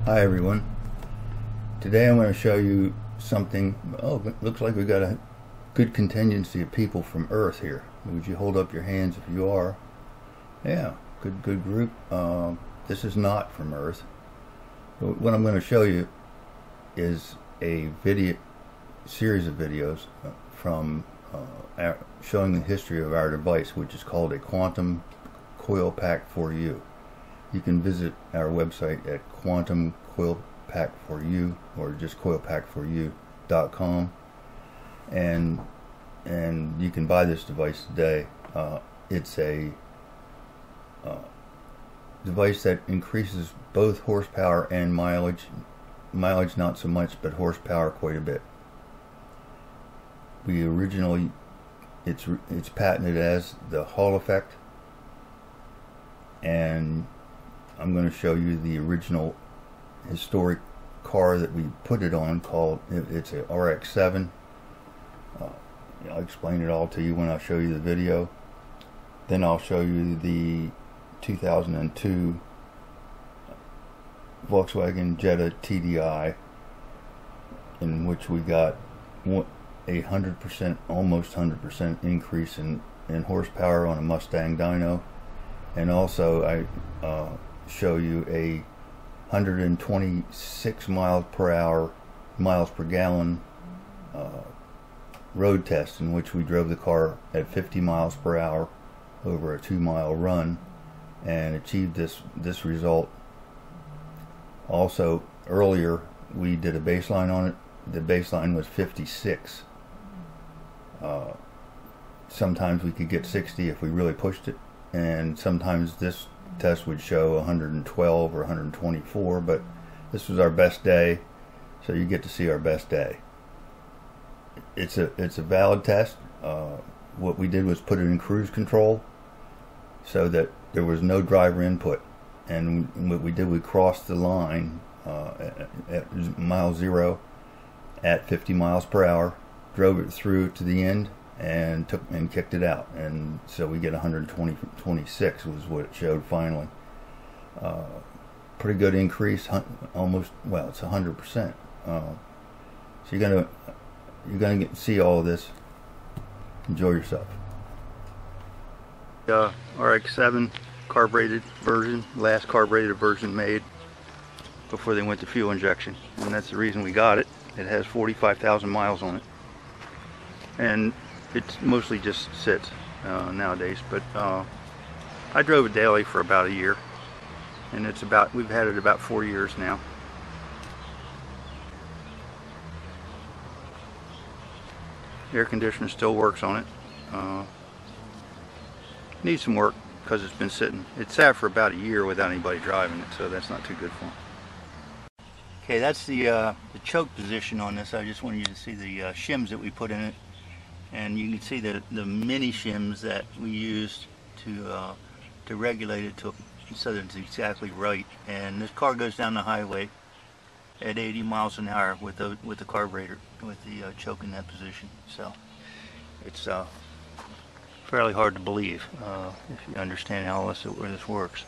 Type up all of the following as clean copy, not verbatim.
Hi everyone. Today I'm going to show you something. Oh, it looks like we've got a good contingency of people from Earth here. Would you hold up your hands if you are? Yeah, good group. This is not from Earth. What I'm going to show you is a series of videos from showing the history of our device, which is called a quantum CoilPack4U. You can visit our website at quantum CoilPack4U or just CoilPack4U.com, and you can buy this device today. It's a device that increases both horsepower and mileage. Mileage not so much, but horsepower quite a bit. It's patented as the Hall effect, and I'm going to show you the original historic car that we put it on. It's a RX-7. I'll explain it all to you when I show you the video. Then I'll show you the 2002 Volkswagen Jetta TDI, in which we got a 100%, almost 100% increase in horsepower on a Mustang dyno. And also I show you a 126 miles per gallon road test, in which we drove the car at 50 miles per hour over a 2-mile run and achieved this result. Also, earlier we did a baseline on it. The baseline was 56. Sometimes we could get 60 if we really pushed it, and sometimes this test would show 112 or 124, but this was our best day, so you get to see our best day. It's a valid test. What we did was put it in cruise control so that there was no driver input, and what we did, we crossed the line at mile 0 at 50 miles per hour, drove it through to the end, and kicked it out, and so we get 126 was what it showed finally. Pretty good increase, almost, well, it's 100%. So you're gonna see all of this. Enjoy yourself. RX-7 carbureted version, last carbureted version made before they went to fuel injection, and that's the reason we got it. It has 45,000 miles on it, and it mostly just sits nowadays, but I drove it daily for about a year, and we've had it about 4 years now. The air conditioner still works on it. Needs some work because it's been sitting. It sat for about a year without anybody driving it, so that's not too good for it. Okay, that's the choke position on this. I just wanted you to see the shims that we put in it, and you can see the mini shims that we used to regulate it so that it's exactly right. And this car goes down the highway at 80 miles an hour with the carburetor, with the choke in that position. So it's fairly hard to believe if you understand how this works.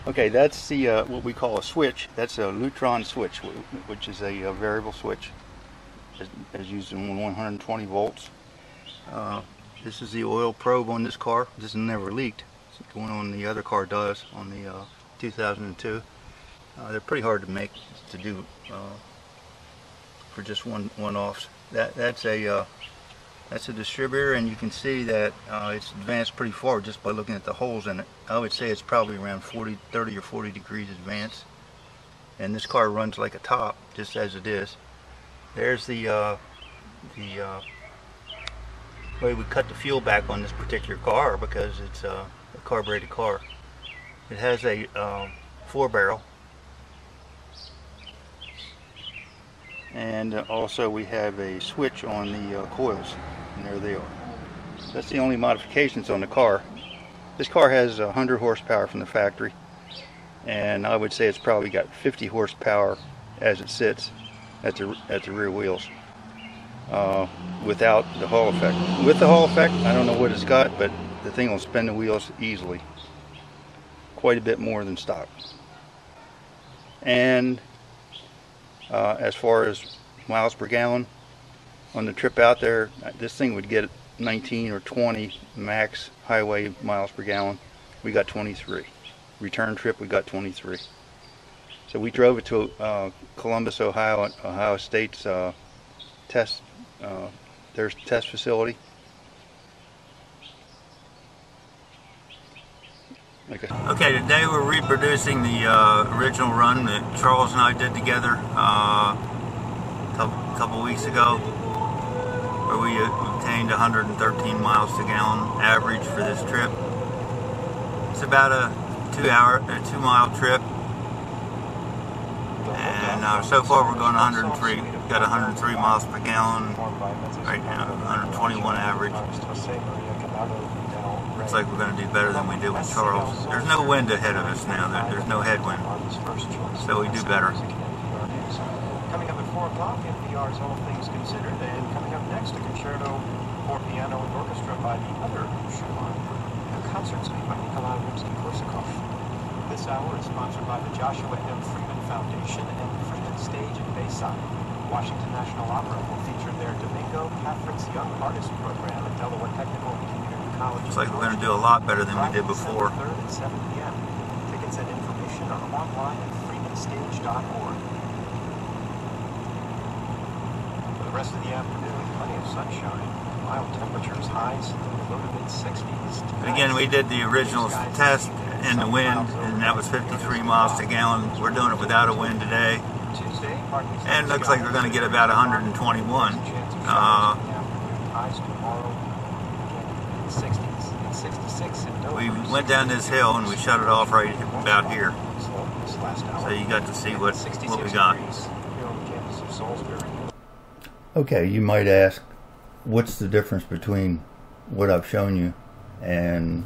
Okay, that's the what we call a switch. That's a Lutron switch, which is a variable switch, as used in 120 volts. This is the oil probe on this car. This has never leaked. The one on the other car does, on the 2002. They're pretty hard to make, to do for just one-offs. That's a distributor, and you can see that it's advanced pretty far just by looking at the holes in it. I would say it's probably around 30 or 40 degrees advanced, and this car runs like a top just as it is. There's the way we cut the fuel back on this particular car, because it's a carbureted car. It has a 4-barrel, and also we have a switch on the coils, and there they are. That's the only modifications on the car. This car has 100 horsepower from the factory, and I would say it's probably got 50 horsepower as it sits at the rear wheels, without the Hall effect. With the Hall effect, I don't know what it's got, but the thing will spin the wheels easily, quite a bit more than stock. And as far as miles per gallon, on the trip out there, this thing would get 19 or 20 max highway miles per gallon. We got 23. Return trip, we got 23. So we drove it to Columbus, Ohio, Ohio State's test, their test facility. Okay, today we're reproducing the original run that Charles and I did together a couple weeks ago, where we obtained 113 miles per gallon average for this trip. It's about a 2-mile trip, and so far we're going 103. We've got 103 miles per gallon right now, 121 average. Looks like we're going to do better than we did with Charles. There's no wind ahead of us now. There's no headwind, so we do better. Coming up at 4 o'clock, NPR's All Things Considered, and coming up next, a concerto for piano and orchestra by the other Schumann, a concert suite by Nikolai Rimsky-Korsakov. This hour is sponsored by the Joshua M. Freeman Foundation and the Freeman Stage in Bayside. Washington National Opera will feature their Domingo Catherick's Young Artist Program at Delaware Technical and Community College. Looks like we're going to do a lot better than we did before. Friday, December 3rd at 7 p.m. Tickets and information are online at freemanstage.org. For the rest of the afternoon, plenty of sunshine, mild temperatures, highs in the low to mid-60s. Again, we did the original test in the wind, and that was 53 miles per gallon. We're doing it without a wind today, and it looks like we're going to get about 121. We went down this hill and we shut it off right about here, so you got to see what we got. Okay, you might ask, what's the difference between what I've shown you and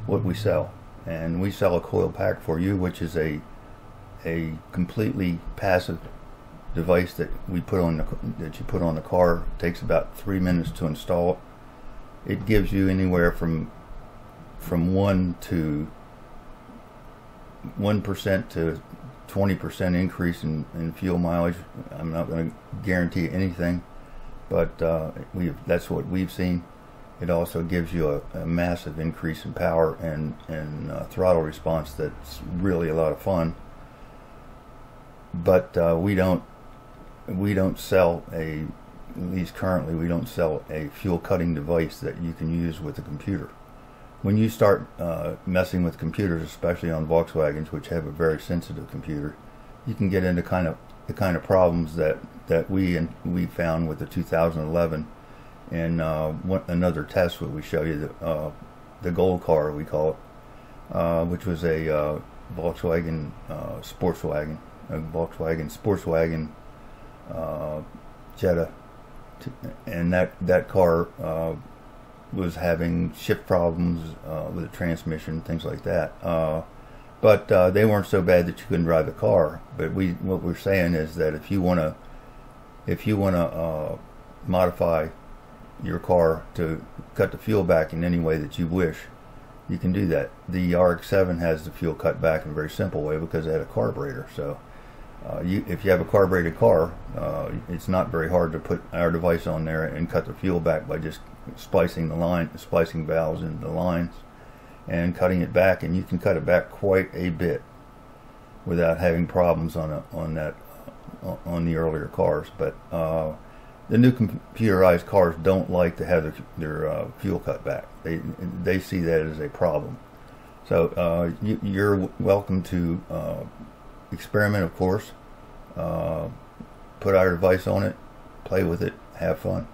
what we sell? And we sell a CoilPack4U, which is a completely passive device that we put on that you put on the car. It takes about 3 minutes to install it. It gives you anywhere from 1% to 20% increase in fuel mileage. I'm not going to guarantee anything, but that's what we've seen. It also gives you a massive increase in power and throttle response that's really a lot of fun. But we don't sell at least currently, we don't sell a fuel cutting device that you can use with a computer. When you start messing with computers, especially on Volkswagens, which have a very sensitive computer, you can get into the kind of problems that we found with the 2011 and another test that we show you, the gold car we call it, which was a Volkswagen Sportswagen, a Volkswagen Sportswagen Jetta, and that car was having shift problems with the transmission, things like that. But they weren't so bad that you couldn't drive the car. But what we're saying is that if you want to modify your car to cut the fuel back in any way that you wish, you can do that. The RX-7 has the fuel cut back in a very simple way because it had a carburetor. So if you have a carbureted car, it's not very hard to put our device on there and cut the fuel back by just splicing valves into the lines and cutting it back, and you can cut it back quite a bit without having problems on the earlier cars. But the new computerized cars don't like to have their fuel cut back. They see that as a problem. So you're welcome to experiment, of course. Put our device on it, play with it, have fun.